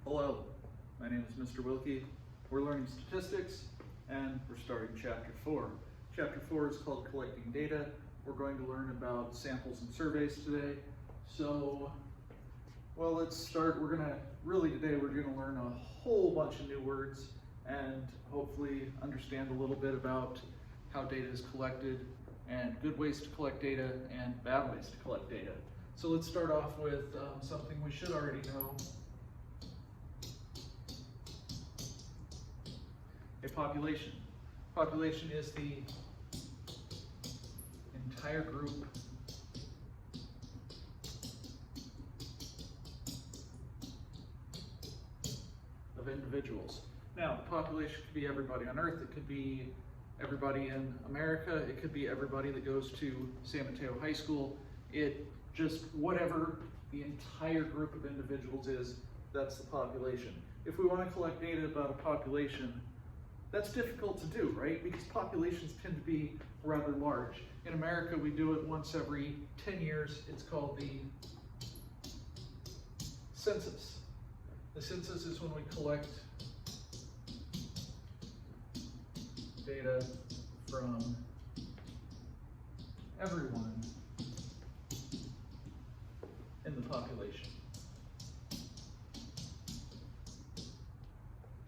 Hello, my name is Mr. Wilke. We're learning statistics and we're starting chapter 4. Chapter 4 is called collecting data. We're going to learn about samples and surveys today. Well, let's start. Today we're going to learn a whole bunch of new words and hopefully understand a little bit about how data is collected and good ways to collect data and bad ways to collect data. So let's start off with something we should already know. A population. Population is the entire group of individuals. Now, the population could be everybody on Earth. It could be everybody in America. It could be everybody that goes to San Mateo High School. Just whatever the entire group of individuals is, that's the population. If we want to collect data about a population, that's difficult to do, right? Because populations tend to be rather large. In America, we do it once every 10 years. It's called the census. The census is when we collect data from everyone in the population.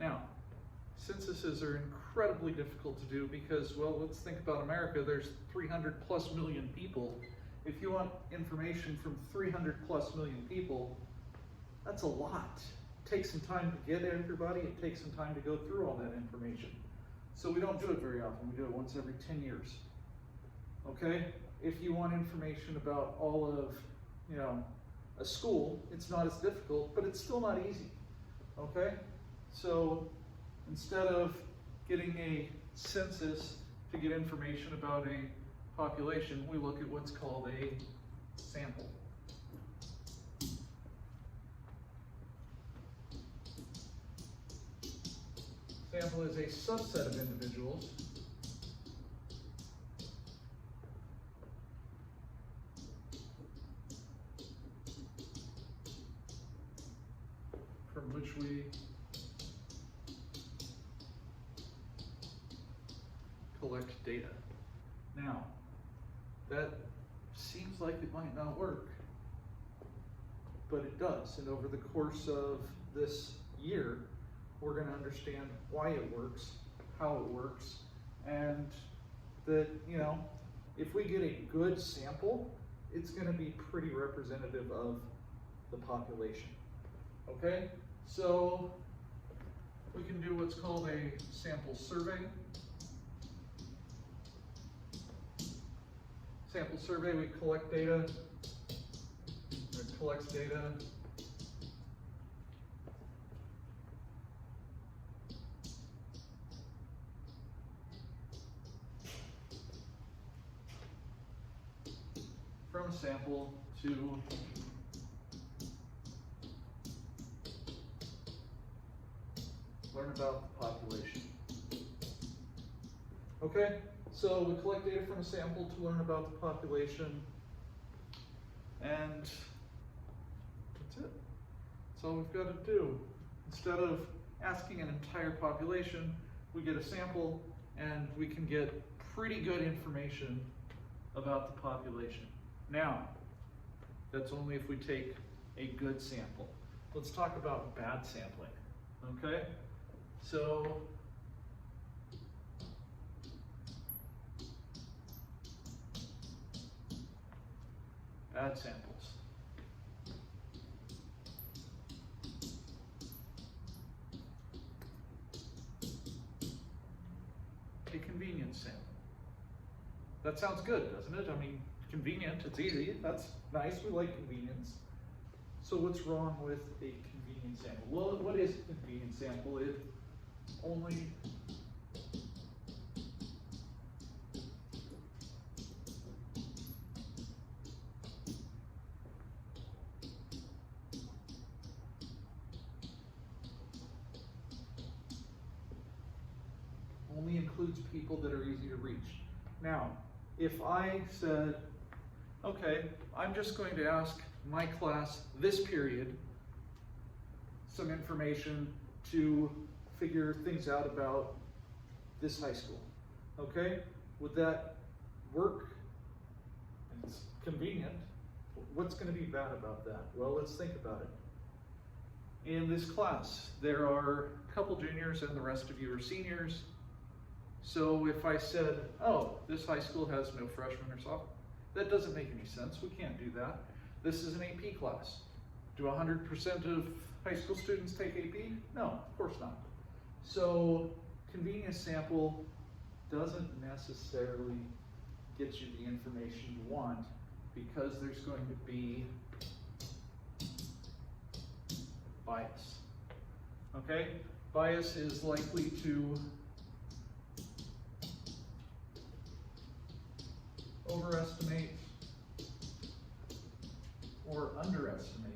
Now, censuses are incredibly difficult to do because, well, let's think about America. There's 300 plus million people. If you want information from 300 plus million people, that's a lot. It takes some time to get everybody. It takes some time to go through all that information. So we don't do it very often. We do it once every 10 years. Okay? If you want information about all of, a school, it's not as difficult, but it's still not easy. Okay? So instead of getting a census to get information about a population, we look at what's called a sample. Sample is a subset of individuals from which we collect data. Now, that seems like it might not work, but it does. And over the course of this year, we're going to understand why it works, how it works, and that, if we get a good sample, it's going to be pretty representative of the population. Okay? So we can do what's called a sample survey. Sample survey, we collect data, it collects data from a sample to learn about the population. Okay? So we collect data from a sample to learn about the population, and that's it. That's all we've got to do. Instead of asking an entire population, we get a sample and we can get pretty good information about the population. Now, that's only if we take a good sample. Let's talk about bad sampling, okay? So, bad samples. A convenience sample. That sounds good, doesn't it? I mean, convenient, it's easy, that's nice, we like convenience. So what's wrong with a convenience sample? Well, what is a convenience sample? It only includes people that are easy to reach. Now, if I said, okay, I'm just going to ask my class this period some some information to figure things out about this high school. Okay? Would that work? It's convenient. What's going to be bad about that? Well, let's think about it. In this class, there are a couple juniors and the rest of you are seniors. So if I said, oh, this high school has no freshmen or sophomores, that doesn't make any sense. We can't do that. This is an AP class. Do 100% of high school students take AP? No, of course not. So convenience sample doesn't necessarily get you the information you want, because there's going to be bias. Okay? Bias is likely to overestimate or underestimate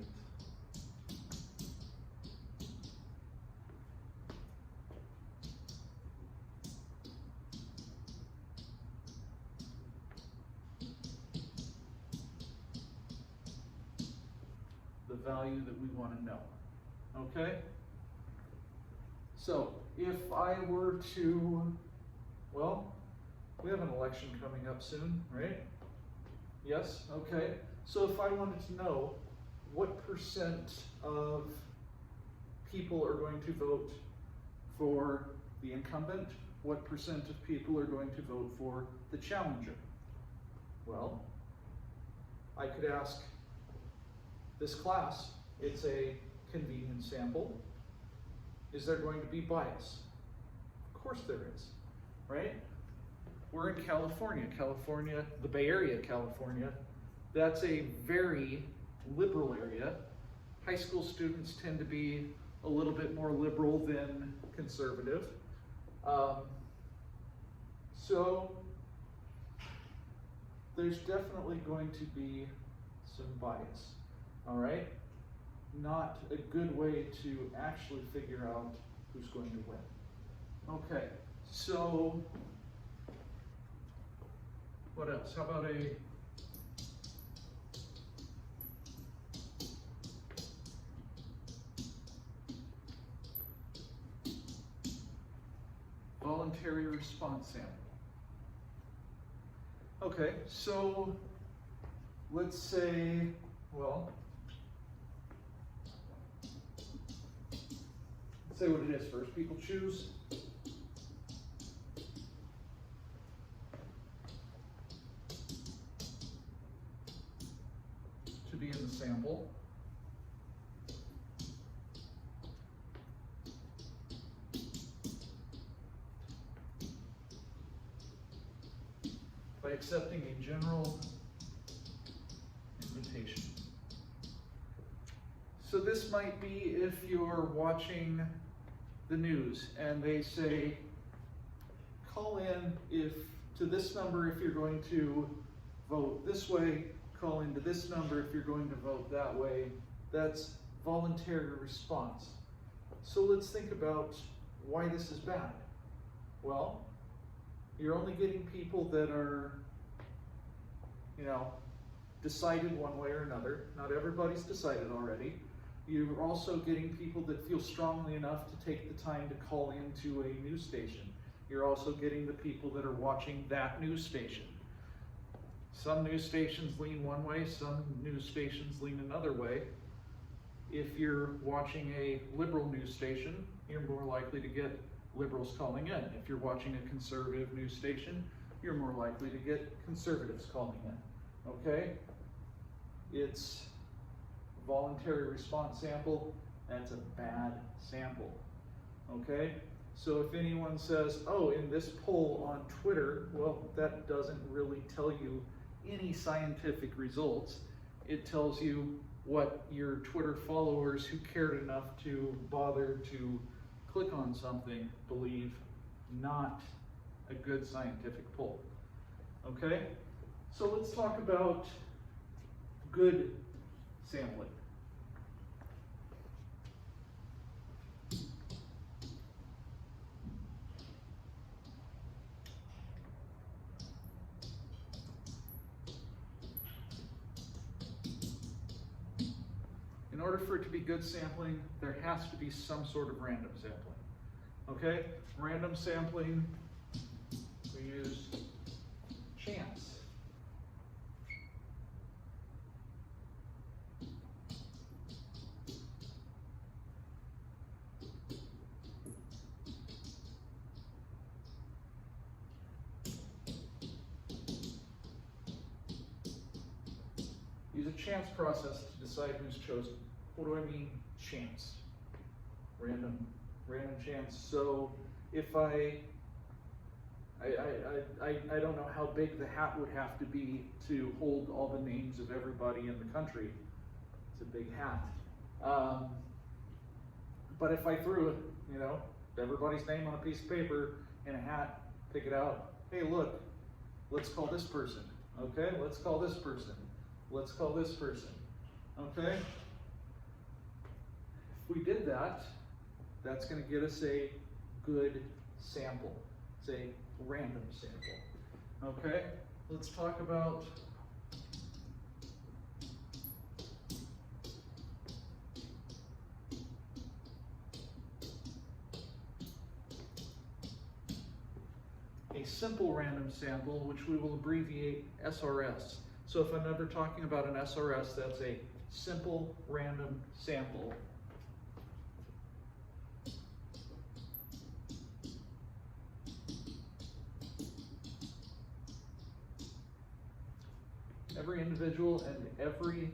the value that we want to know. Okay? So, if I were to, well, we have an election coming up soon, right? Yes? Okay. So if I wanted to know what percent of people are going to vote for the incumbent, what percent of people are going to vote for the challenger? Well, I could ask this class, it's a convenience sample. Is there going to be bias? Of course there is, right? We're in California, the Bay Area, California. That's a very liberal area. High school students tend to be a little bit more liberal than conservative. So there's definitely going to be some bias, all right? Not a good way to actually figure out who's going to win. Okay, so what else? How about a voluntary response sample? Okay, so let's say, well, let's say what it is first. People choose to be in the sample. By accepting a general invitation. So this might be if you're watching the news and they say, call in to this number if you're going to vote this way, call into this number if you're going to vote that way. That's voluntary response. So let's think about why this is bad. Well, you're only getting people that are, decided one way or another. Not everybody's decided already. You're also getting people that feel strongly enough to take the time to call into a news station. You're also getting the people that are watching that news station. Some news stations lean one way, some news stations lean another way. If you're watching a liberal news station, you're more likely to get liberals calling in. If you're watching a conservative news station, you're more likely to get conservatives calling in. Okay? It's voluntary response sample. That's a bad sample. Okay? So if anyone says, oh, in this poll on Twitter, well, that doesn't really tell you any scientific results. It tells you what your Twitter followers who cared enough to bother to click on something believe, not a good scientific poll. Okay? So let's talk about good sampling. In order for it to be good sampling, there has to be some sort of random sampling. Okay? Random sampling, we use chance. Use a chance process to decide who's chosen. What do I mean, chance? Random chance. So if I don't know how big the hat would have to be to hold all the names of everybody in the country. It's a big hat. But if I threw, everybody's name on a piece of paper in a hat, pick it out. Hey, look, let's call this person. Okay, let's call this person. Let's call this person. Okay? If we did that, that's going to get us a good sample. It's a random sample. Okay? Let's talk about a simple random sample, which we will abbreviate SRS. So if I'm ever talking about an SRS, that's a simple random sample. Every individual and every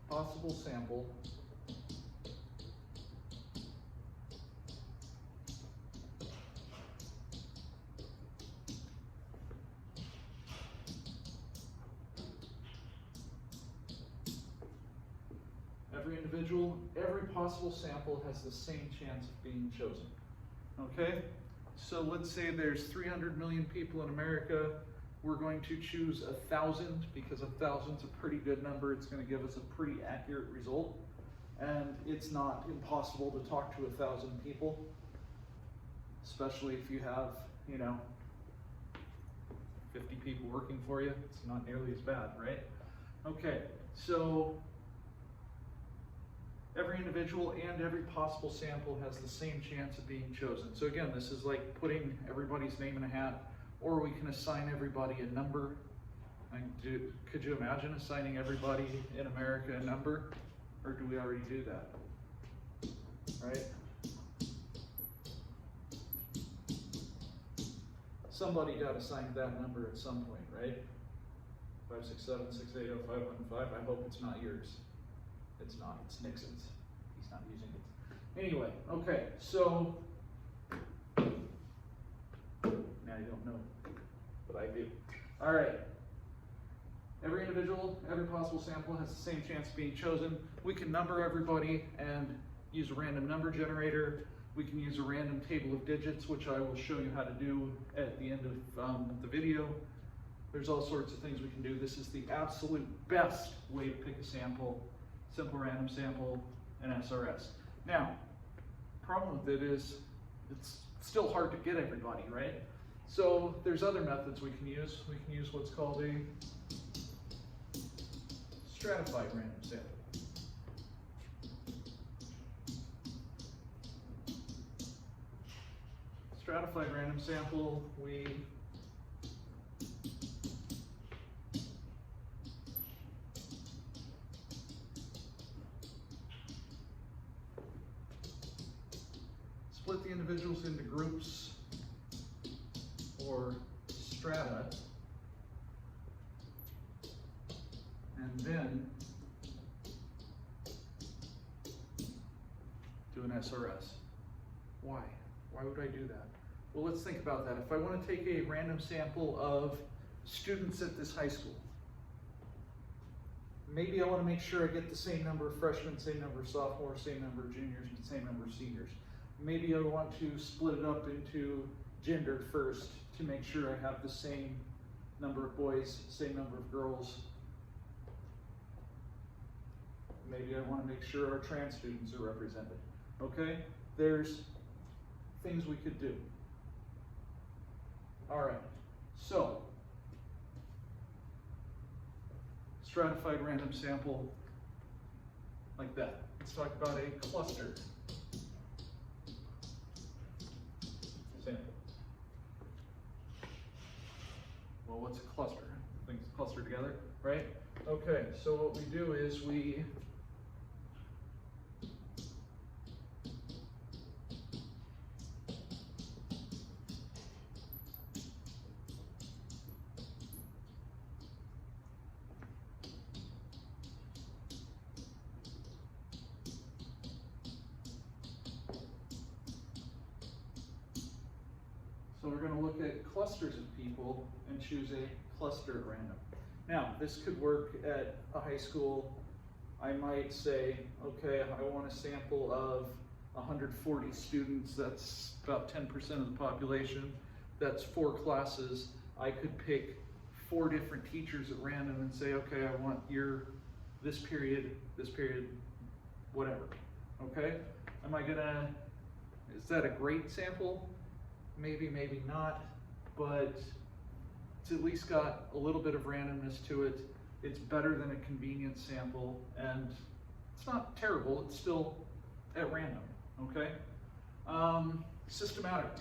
possible sample every possible sample has the same chance of being chosen. Okay? So let's say there's 300 million people in America. We're going to choose 1,000 because 1,000 is a pretty good number. It's going to give us a pretty accurate result. And it's not impossible to talk to 1,000 people, especially if you have, 50 people working for you. It's not nearly as bad, right? Okay, so every individual and every possible sample has the same chance of being chosen. So again, this is like putting everybody's name in a hat, or we can assign everybody a number. Could you imagine assigning everybody in America a number? Or do we already do that? Right? Somebody got assigned that number at some point, right? 567-680-515. I hope it's not yours. It's not. It's Nixon's. He's not using it. Anyway, okay, so now you don't know, but I do. All right. Every individual, every possible sample has the same chance of being chosen. We can number everybody and use a random number generator. We can use a random table of digits, which I will show you how to do at the end of the video. There's all sorts of things we can do. This is the absolute best way to pick a sample. Simple random sample, and SRS. Now, problem with it is it's still hard to get everybody, right? So there's other methods we can use. We can use what's called a stratified random sample. Stratified random sample, we split the individuals into groups or strata, and then do an SRS. Why? Why would I do that? Well, let's think about that. If I want to take a random sample of students at this high school, maybe I want to make sure I get the same number of freshmen, same number of sophomores, same number of juniors, and same number of seniors. Maybe I want to split it up into gender first to make sure I have the same number of boys, same number of girls. Maybe I want to make sure our trans students are represented. Okay? There's things we could do. All right. So, stratified random sample like that. Let's talk about a cluster sample. Well, what's a cluster? Things cluster together, right? Okay, so what we do is so we're going to look at clusters of people and choose a cluster at random. Now, this could work at a high school. I might say, okay, I want a sample of 140 students. That's about 10% of the population. That's 4 classes. I could pick 4 different teachers at random and say, okay, I want this period, whatever. Okay? Is that a great sample? Maybe, maybe not, but it's at least got a little bit of randomness to it. It's better than a convenience sample, and it's not terrible. It's still at random, okay? Systematic.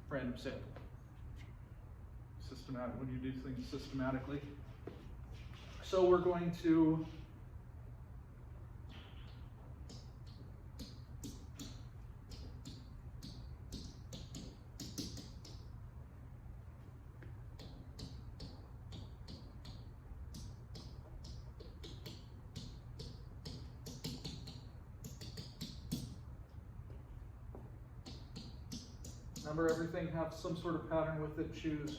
Random sample. Systematic, when you do things systematically. So we're going to number everything, have some sort of pattern with it, choose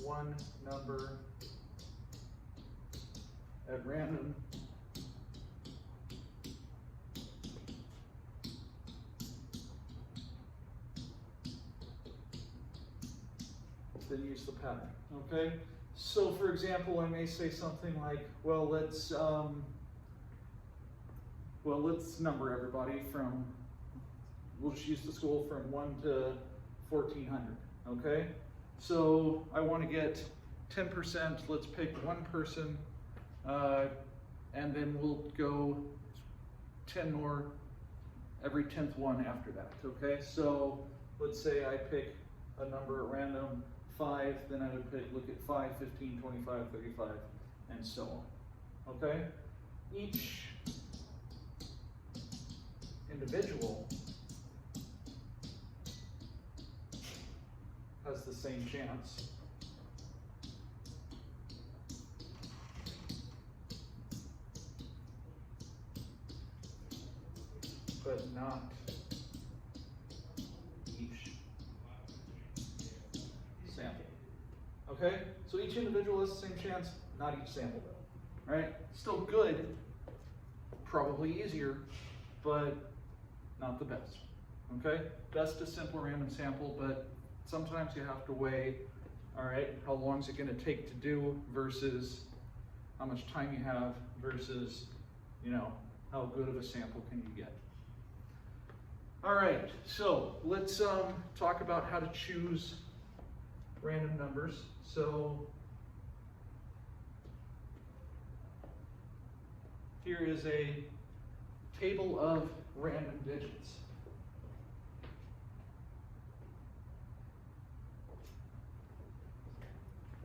one number at random. Then use the pattern, okay? So for example, I may say something like, well, let's number everybody from, we'll just use the school from 1 to 1400, okay? So I want to get 10%, let's pick one person, and then we'll go 10 more every 10th one after that, okay? So let's say I pick a number at random, 5, then I would look at 5, 15, 25, 35, and so on, okay? Each individual has the same chance. But not each sample. Okay? So each individual has the same chance, not each sample though. Right? Still good, probably easier, but not the best. Okay? Best is simple random sample, but sometimes you have to weigh, all right, how long is it going to take to do versus how much time you have versus, you know, how good of a sample can you get. All right, so let's talk about how to choose random numbers. So here is a table of random digits.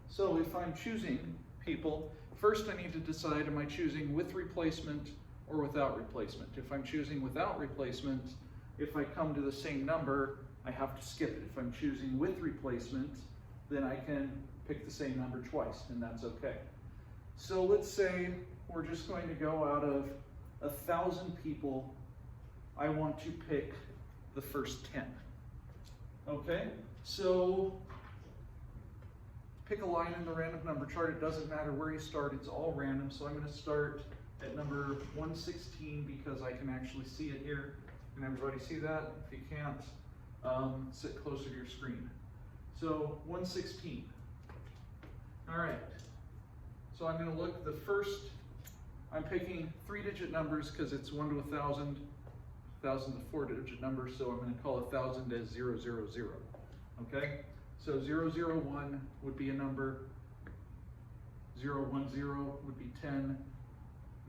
So if I'm choosing people, first I need to decide, am I choosing with replacement or without replacement? If I'm choosing without replacement, if I come to the same number, I have to skip it. If I'm choosing with replacement, then I can pick the same number twice, and that's okay. So let's say we're just going to go out of 1,000 people, I want to pick the first 10. Okay, so pick a line in the random number chart. It doesn't matter where you start, it's all random. So I'm going to start at number 116 because I can actually see it here. Can everybody see that? If you can't, sit closer to your screen. So 116. All right. So I'm going to look the first, I'm picking 3-digit numbers because it's 1 to 1,000. 1000's a 4-digit number, so I'm going to call 1000 as 000. Okay? So 001 would be a number, 010 would be 10,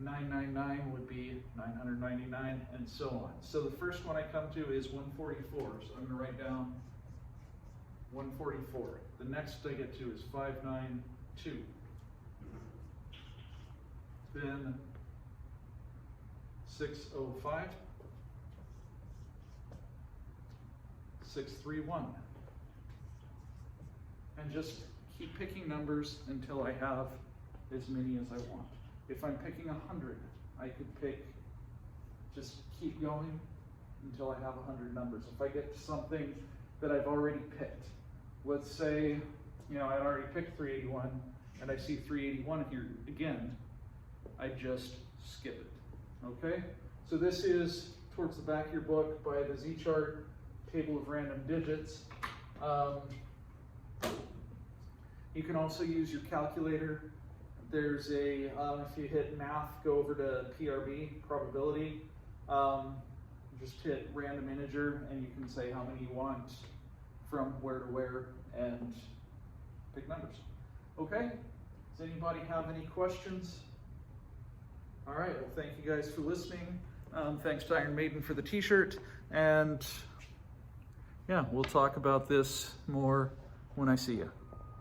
999 would be 999, and so on. So the first one I come to is 144, so I'm going to write down 144. The next I get to is 592. Then 605, 631. And just keep picking numbers until I have as many as I want. If I'm picking 100, I could pick, just keep going until I have 100 numbers. If I get to something that I've already picked, let's say, you know, I'd already picked 381 and I see 381 here again, I just skip it, okay? So this is towards the back of your book by the Z-chart, table of random digits. You can also use your calculator. There's a, if you hit math, go over to PRB, probability, just hit random integer and you can say how many you want from where to where and pick numbers. Okay? Does anybody have any questions? All right, well, thank you guys for listening. Thanks to Iron Maiden for the t-shirt. And yeah, we'll talk about this more when I see you.